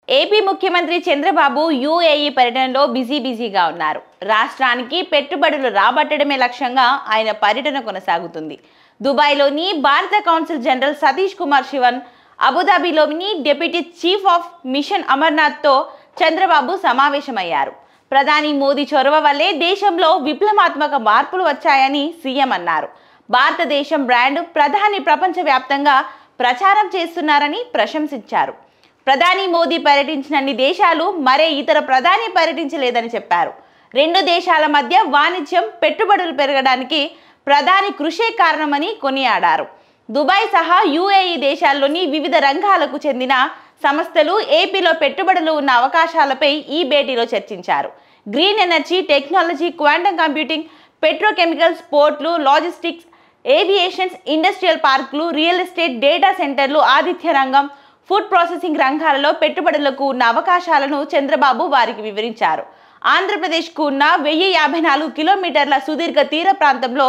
AP ముఖ్యమంత్రి Chandrababu UAE పర్యటనలో బిజీగా ఉన్నారు. రాష్ట్రానికి పెట్టుబడులు రాబట్టడమే లక్ష్యంగా ఆయన పర్యటన కొనసాగుతుంది. దుబాయ్లోని భారత కౌన్సిల్ జనరల్ సతీష్ కుమార్ శివన్, అబుదాబిలోని డిప్యూటీ చీఫ్ ఆఫ్ మిషన్ అమర్నాథ్తో చంద్రబాబు సమావేశమయ్యారు. ప్రధాని మోదీ చొరవ వల్లే దేశంలో విప్లవాత్మక మార్పులు వచ్చాయని సీఎం అన్నారు. భారతదేశం బ్రాండ్ ప్రధాని ప్రపంచవ్యాప్తంగా ప్రచారం చేస్తున్నారని ప్రశంసించారు. ప్రధాని మోదీ పర్యటించినన్ని దేశాలు మరే ఇతర ప్రధాని పర్యటించలేదని చెప్పారు. రెండు దేశాల మధ్య వాణిజ్యం, పెట్టుబడులు పెరగడానికి ప్రధాని కృషే కారణమని కొనియాడారు. దుబాయ్ సహా యూఏఈ దేశాల్లోని వివిధ రంగాలకు చెందిన సంస్థలు ఏపీలో పెట్టుబడులు ఉన్న అవకాశాలపై ఈ భేటీలో చర్చించారు. Green energy, technology, quantum computing, petrochemicals, పోర్ట్లు, లాజిస్టిక్స్, ఏవియేషన్స్, ఇండస్ట్రియల్ పార్కులు, రియల్ ఎస్టేట్, డేటా సెంటర్లు, ఆతిథ్య రంగం, ఫుడ్ ప్రాసెసింగ్ రంగాలలో పెట్టుబడులకు ఉన్న అవకాశాలను చంద్రబాబు వారికి వివరించారు. ఆంధ్రప్రదేశ్కు ఉన్న 1054 కిలోమీటర్ల సుదీర్ఘ తీర ప్రాంతంలో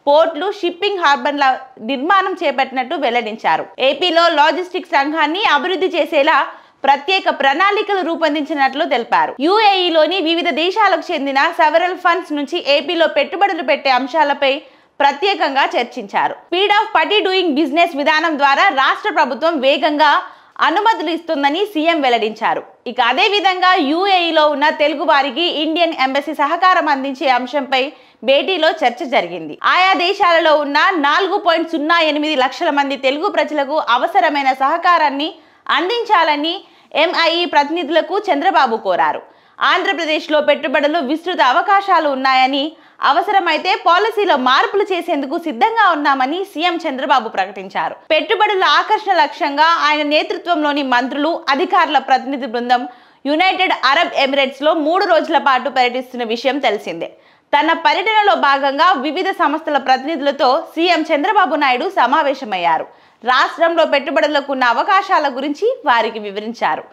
పోర్ట్లు, షిప్పింగ్ హార్బర్ల నిర్మాణం చేపట్టినట్టు వెల్లడించారు. ఏపీలో లాజిస్టిక్స్ రంగాన్ని అభివృద్ధి చేసేలా ప్రత్యేక ప్రణాళికలు రూపొందించినట్లు తెలిపారు. యూఏఈలోని వివిధ దేశాలకు చెందిన సెవరల్ ఫండ్స్ నుంచి ఏపీలో పెట్టుబడులు పెట్టే అంశాలపై ప్రత్యేకంగా చర్చించారు. స్పీడ్ ఆఫ్ పటీ డూయింగ్ బిజినెస్ విధానం ద్వారా రాష్ట్ర ప్రభుత్వం వేగంగా అనుమతులు ఇస్తుందని సీఎం వెల్లడించారు. ఇక అదే విధంగా యూఏఈలో ఉన్న తెలుగు వారికి ఇండియన్ ఎంబసీ సహకారం అందించే అంశంపై భేటీలో చర్చ జరిగింది. ఆయా దేశాలలో ఉన్న 4.08 లక్షల మంది తెలుగు ప్రజలకు అవసరమైన సహకారాన్ని అందించాలని ఎంఐఈ ప్రతినిధులకు చంద్రబాబు కోరారు. ఆంధ్రప్రదేశ్లో పెట్టుబడులు విస్తృత అవకాశాలు ఉన్నాయని, అవసరమైతే పాలసీలో మార్పులు చేసేందుకు సిద్ధంగా ఉన్నామని సీఎం చంద్రబాబు ప్రకటించారు. పెట్టుబడుల ఆకర్షణ లక్ష్యంగా ఆయన నేతృత్వంలోని మంత్రులు, అధికారుల ప్రతినిధి బృందం యునైటెడ్ అరబ్ ఎమిరేట్స్ లో 3 రోజుల పాటు పర్యటిస్తున్న విషయం తెలిసిందే. తన పర్యటనలో భాగంగా వివిధ సంస్థల ప్రతినిధులతో సీఎం చంద్రబాబు నాయుడు సమావేశమయ్యారు. రాష్ట్రంలో పెట్టుబడులకు ఉన్న అవకాశాల గురించి వారికి వివరించారు.